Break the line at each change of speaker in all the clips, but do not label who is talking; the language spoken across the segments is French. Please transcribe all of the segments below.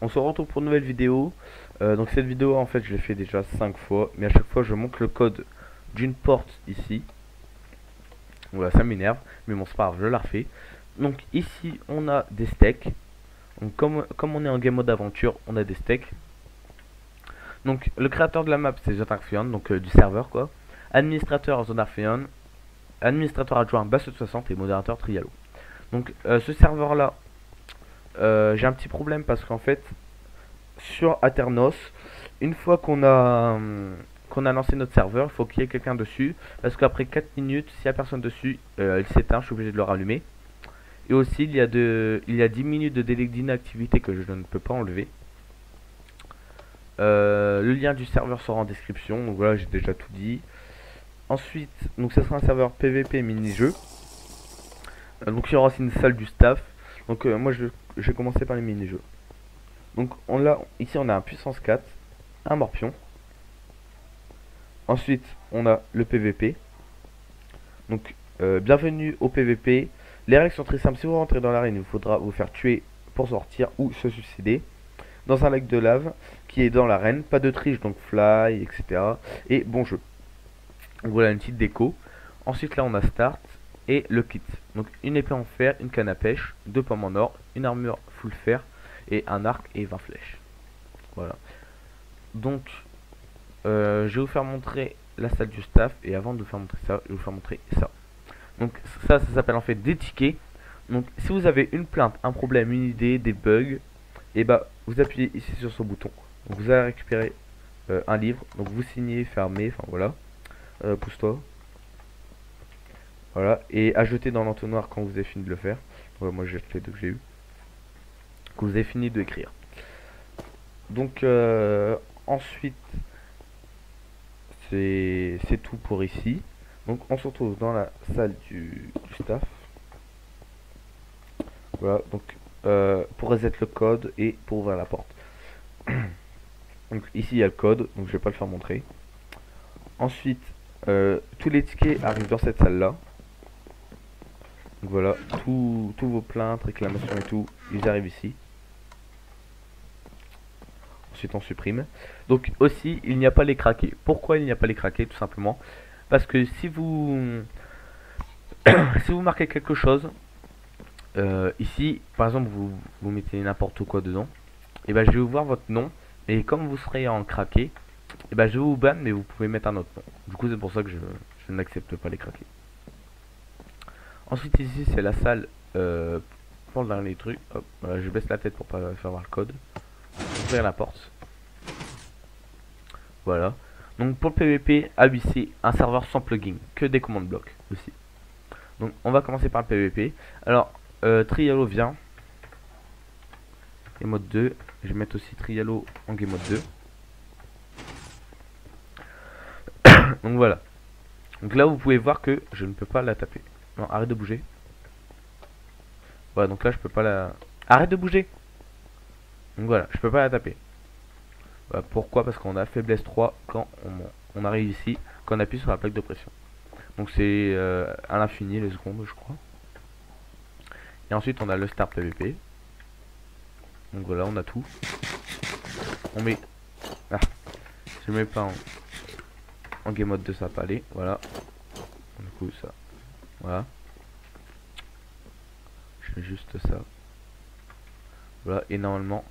on se retrouve pour une nouvelle vidéo. Donc cette vidéo en fait je l'ai fait déjà 5 fois, mais à chaque fois je montre le code d'une porte ici. Voilà, ça m'énerve, mais bon c'est pas grave, je la refais. Donc ici on a des steaks. Donc comme on est en game mode aventure, on a des steaks. Donc le créateur de la map c'est Zotarfion, donc du serveur quoi. Administrateur Zotarfion, administrateur adjoint Basse60 et modérateur Trialo. Donc ce serveur là, j'ai un petit problème parce qu'en fait sur Aternos, une fois qu'on a lancé notre serveur, il faut qu'il y ait quelqu'un dessus, parce qu'après 4 minutes, s'il n'y a personne dessus, il s'éteint, je suis obligé de le rallumer. Et aussi, il y a 10 minutes de délai d'inactivité que je ne peux pas enlever. Le lien du serveur sera en description, donc voilà, j'ai déjà tout dit. Ensuite, donc ça sera un serveur PVP mini-jeu. Donc il y aura aussi une salle du staff. Donc moi je vais commencer par les mini-jeux. Donc ici on a un puissance 4, un morpion. Ensuite on a le PVP. Donc bienvenue au PVP. Les règles sont très simples. Si vous rentrez dans l'arène, il vous faudra vous faire tuer pour sortir ou se suicider. Dans un lac de lave qui est dans l'arène. Pas de triche, donc fly, etc. Et bon jeu. Donc voilà une petite déco. Ensuite là on a start et le kit. Donc une épée en fer, une canne à pêche, 2 pommes en or, une armure full fer et un arc et 20 flèches. Voilà. Donc je vais vous faire montrer la salle du staff, et avant de vous faire montrer ça, je vais vous faire montrer ça. Donc ça s'appelle en fait des tickets. Donc si vous avez une plainte, un problème, une idée, des bugs, et bah vous appuyez ici sur ce bouton. Donc vous allez récupérer un livre, donc vous signez, fermez, enfin voilà. Pousse-toi. Voilà, et à jeter dans l'entonnoir quand vous avez fini de le faire. Voilà, moi j'ai jeté deux que j'ai eu. Que vous avez fini de écrire. Donc ensuite c'est tout pour ici. Donc on se retrouve dans la salle du staff. Voilà, donc pour reset le code et pour ouvrir la porte. Donc ici il y a le code, donc je vais pas le faire montrer. Ensuite tous les tickets arrivent dans cette salle là. Donc voilà, tous vos plaintes, réclamations et tout, ils arrivent ici. Ensuite on supprime. Donc aussi il n'y a pas les craqués. Pourquoi il n'y a pas les craqués? Tout simplement parce que si vous si vous marquez quelque chose ici, par exemple vous mettez n'importe quoi dedans, et ben je vais vous voir votre nom, et comme vous serez en craqué, et ben je vais vous ban, mais vous pouvez mettre un autre nom. Du coup c'est pour ça que je n'accepte pas les craqués. Ensuite ici c'est la salle pour le dernier truc. Hop, voilà, je baisse la tête pour pas faire voir le code. Ouvrir la porte. Voilà. Donc pour le PVP, ABC, un serveur sans plugin, que des commandes blocs aussi. Donc on va commencer par le PVP. Alors Trialo vient. Et mode 2. Je vais mettre aussi Trialo en game mode 2. Donc voilà. Donc là vous pouvez voir que je ne peux pas la taper. Non, arrête de bouger. Voilà, donc là je peux pas la... Arrête de bouger. Donc voilà, je peux pas la taper. Voilà, pourquoi? Parce qu'on a faiblesse 3 quand on arrive ici, quand on appuie sur la plaque de pression. Donc c'est à l'infini les secondes je crois. Et ensuite on a le start PVP. Donc voilà, on a tout. On met... Ah, je mets pas en game mode 2, ça va pas aller. Voilà. Du coup ça... Voilà. Je fais juste ça. Voilà, et normalement...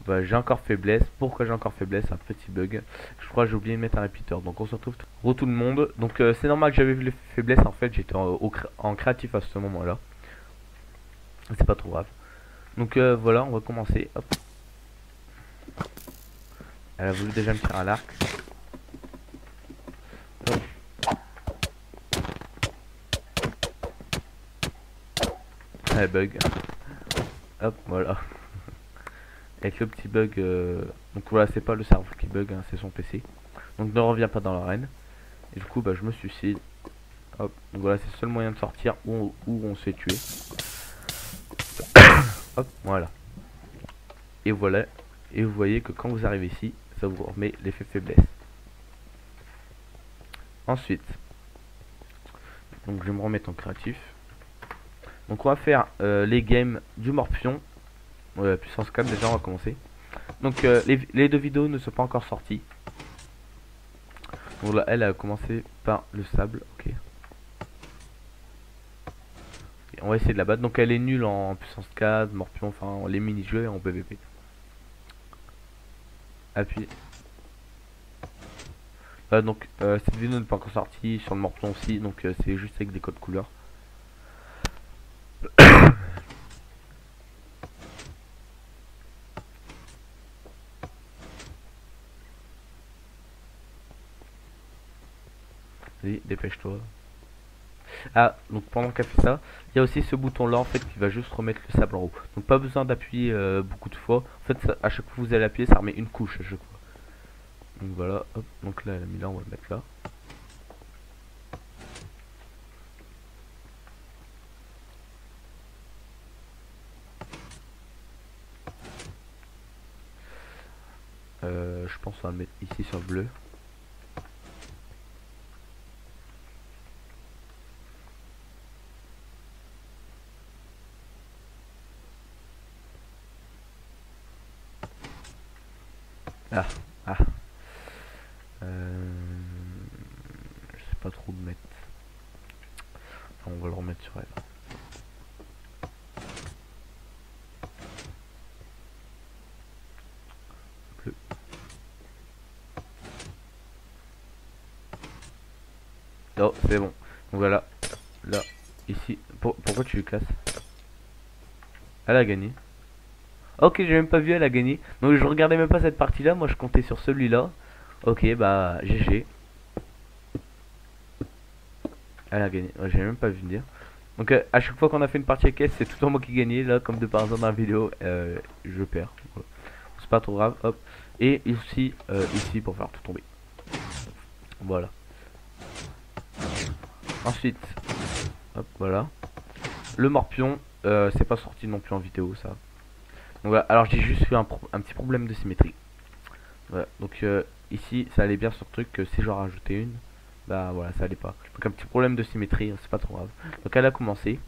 Bah, j'ai encore faiblesse. Pourquoi j'ai encore faiblesse? Un petit bug. Je crois que j'ai oublié de mettre un repeater. Donc on se retrouve tout le monde. Donc c'est normal que j'avais vu les faiblesses. En fait j'étais en créatif à ce moment là. C'est pas trop grave. Donc voilà, on va commencer. Hop. Elle a voulu déjà me tirer à l'arc. Elle bug. Hop, voilà. Avec le petit bug, donc voilà, c'est pas le serveur qui bug, hein, c'est son PC. Donc ne reviens pas dans l'arène. Et du coup bah je me suicide. Hop, donc voilà, c'est le seul moyen de sortir où on se fait tuer. Hop, voilà. Et voilà. Et vous voyez que quand vous arrivez ici, ça vous remet l'effet faiblesse. Ensuite, donc je vais me remettre en créatif. Donc on va faire les games du morpion. Ouais, puissance 4 déjà, on va commencer. Donc les deux vidéos ne sont pas encore sorties. Donc là, elle a commencé par le sable. Ok. Et on va essayer de la battre. Donc elle est nulle en puissance 4, morpion, enfin les mini-jeux et en PVP. Appuie. Donc cette vidéo n'est pas encore sortie sur le morpion aussi. Donc c'est juste avec des codes couleurs. Vas-y, dépêche-toi. Ah, donc pendant qu'elle fait ça, il y a aussi ce bouton là en fait qui va juste remettre le sable en haut. Donc pas besoin d'appuyer beaucoup de fois. En fait, ça, à chaque fois que vous allez appuyer, ça remet une couche à chaque fois. Donc voilà, hop. Donc là, elle a mis là, on va le mettre là. Je pense qu'on va le mettre ici sur le bleu. Ah, ah. Je sais pas trop où le mettre. Enfin, on va le remettre sur elle. Bleu. Oh, c'est bon. Donc voilà. Là, ici. Pourquoi tu le casses? Elle a gagné. Ok, j'ai même pas vu, elle a gagné. Donc je regardais même pas cette partie là, moi je comptais sur celui-là. Ok, bah GG. Elle a gagné, ouais, j'ai même pas vu venir. Donc à chaque fois qu'on a fait une partie à caisse, c'est tout le temps moi qui gagnais. Là, comme de par hasard dans la vidéo, je perds. Voilà. C'est pas trop grave, hop. Et ici, ici pour faire tout tomber. Voilà. Ensuite, hop, voilà. Le morpion, c'est pas sorti non plus en vidéo ça. Donc voilà, alors j'ai juste eu un petit problème de symétrie. Voilà, donc ici ça allait bien sur le truc que si j'en rajoutais une, bah voilà, ça allait pas. Donc un petit problème de symétrie, hein, c'est pas trop grave. Donc elle a commencé.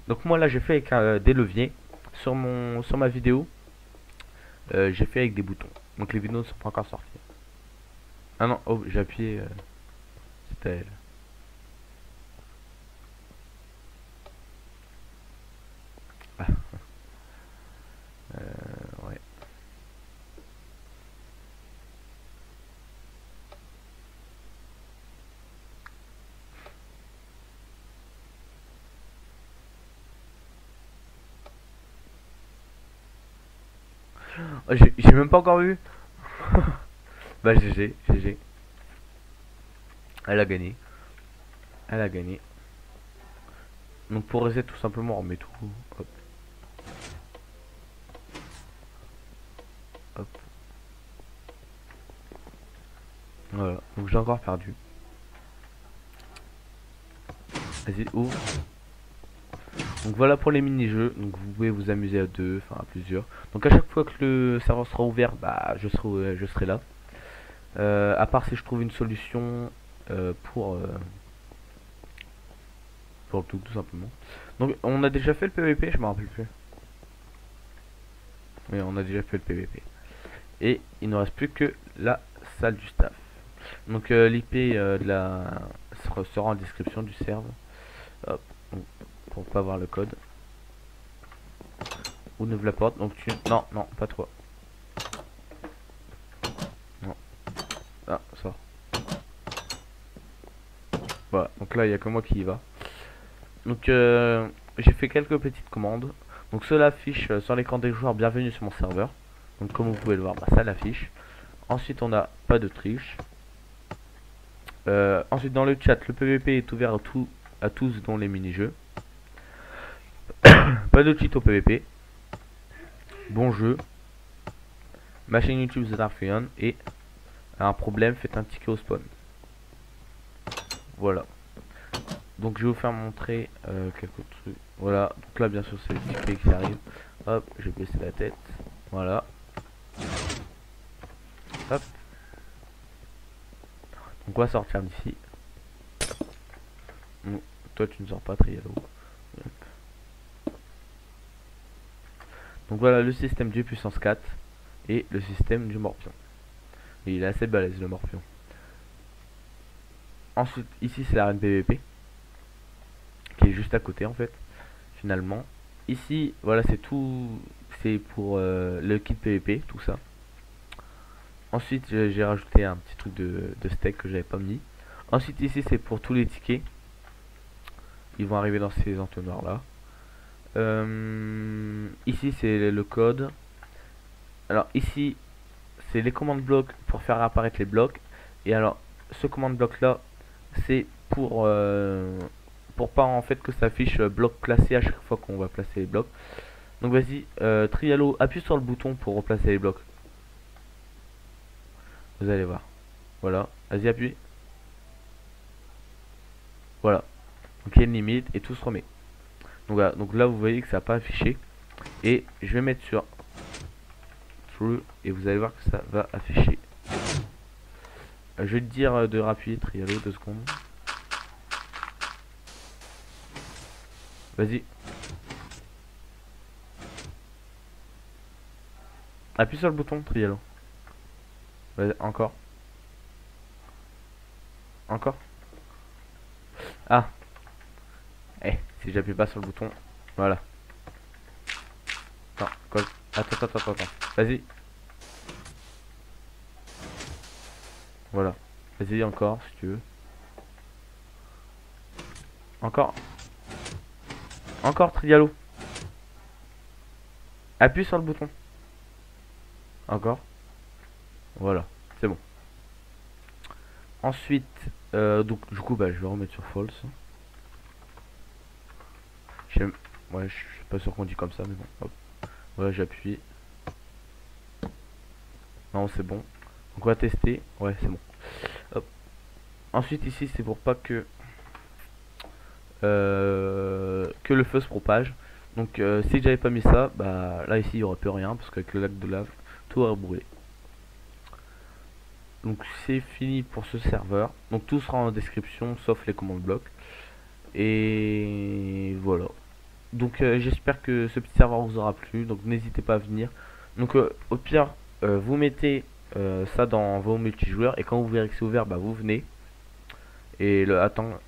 Donc moi là j'ai fait avec des leviers sur ma vidéo. J'ai fait avec des boutons. Donc les vidéos ne sont pas encore sorties. Ah non, oh j'ai appuyé. C'était elle. Ah, ouais. Oh, j'ai même pas encore vu. Bah GG, GG. Elle a gagné. Elle a gagné. Donc pour reset tout simplement on remet tout. Hop. Hop. Voilà. Donc j'ai encore perdu. Vas-y, ouvre. Donc voilà pour les mini-jeux. Donc vous pouvez vous amuser à deux, enfin à plusieurs. Donc à chaque fois que le serveur sera ouvert, bah je serai là. À part si je trouve une solution pour le tout simplement. Donc on a déjà fait le PVP, je me rappelle plus. Oui, on a déjà fait le PVP. Et il ne reste plus que la salle du staff. Donc l'IP de la sera en description du serveur. Hop, donc, pour pas voir le code. On ouvre la porte. Donc tu... Non, non, pas toi. Non. Ah, ça. Voilà, donc là il n'y a que moi qui y va. Donc j'ai fait quelques petites commandes. Donc cela affiche sur l'écran des joueurs bienvenue sur mon serveur. Donc comme vous pouvez le voir, bah, ça l'affiche. Ensuite on a pas de triche. Ensuite dans le chat, le PVP est ouvert à tous dont les mini-jeux. Pas de cheat au PVP. Bon jeu. Ma chaîne YouTube Zarfion et un problème, faites un ticket au spawn. Voilà. Donc je vais vous faire montrer quelques trucs. Voilà. Donc là bien sûr c'est le ticket qui arrive. Hop, je vais baisser la tête. Voilà. Hop. Donc on va sortir d'ici. Toi tu ne sors pas, Trialo. Donc voilà le système du puissance 4 et le système du morpion. Et il est assez balèze le morpion. Ensuite ici c'est l'arène PVP qui est juste à côté en fait finalement. Ici voilà c'est tout, c'est pour le kit PVP tout ça. Ensuite j'ai rajouté un petit truc de steak que j'avais pas mis. Ensuite ici c'est pour tous les tickets. Ils vont arriver dans ces entonnoirs là. Ici c'est le code. Alors ici c'est les commandes blocs pour faire apparaître les blocs. Et alors ce commande bloc là c'est pour pas en fait que ça affiche bloc placé à chaque fois qu'on va placer les blocs. Donc vas-y Trialo, appuie sur le bouton pour replacer les blocs. Vous allez voir. Voilà, vas-y appuie. Voilà. Donc il y a une limite et tout se remet. Donc voilà, donc là vous voyez que ça n'a pas affiché. Et je vais mettre sur True et vous allez voir que ça va afficher. Je vais te dire de rappuyer Trialo 2 secondes. Vas-y. Appuie sur le bouton Trialo. Vas-y, encore. Encore. Ah. Si j'appuie pas sur le bouton. Voilà. Attends, quoi. Attends. Vas-y. Voilà. Vas-y encore si tu veux. Encore. Encore Trialo. Appuie sur le bouton. Encore. Voilà. C'est bon. Ensuite, donc du coup bah je vais remettre sur false. Ouais, je suis pas sûr qu'on dit comme ça, mais bon. Hop. Voilà, j'appuie. Non, c'est bon. Donc on va tester. Ouais, c'est bon. Hop. Ensuite ici c'est pour pas que le feu se propage. Donc si j'avais pas mis ça, bah là ici il y aurait plus rien parce qu'avec le lac de lave tout aurait brûlé. Donc c'est fini pour ce serveur. Donc tout sera en description sauf les commandes blocs. Et voilà. Donc j'espère que ce petit serveur vous aura plu. Donc n'hésitez pas à venir. Donc au pire vous mettez ça dans vos multijoueurs et quand vous verrez que c'est ouvert, bah vous venez et le attend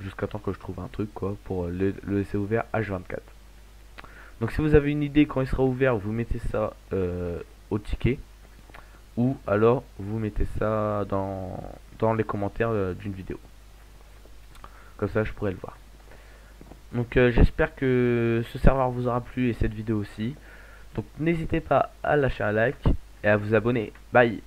jusqu'à temps que je trouve un truc quoi pour le laisser ouvert H24. Donc si vous avez une idée quand il sera ouvert, vous mettez ça au ticket ou alors vous mettez ça dans les commentaires d'une vidéo. Comme ça je pourrais le voir. Donc j'espère que ce serveur vous aura plu et cette vidéo aussi. Donc n'hésitez pas à lâcher un like et à vous abonner. Bye.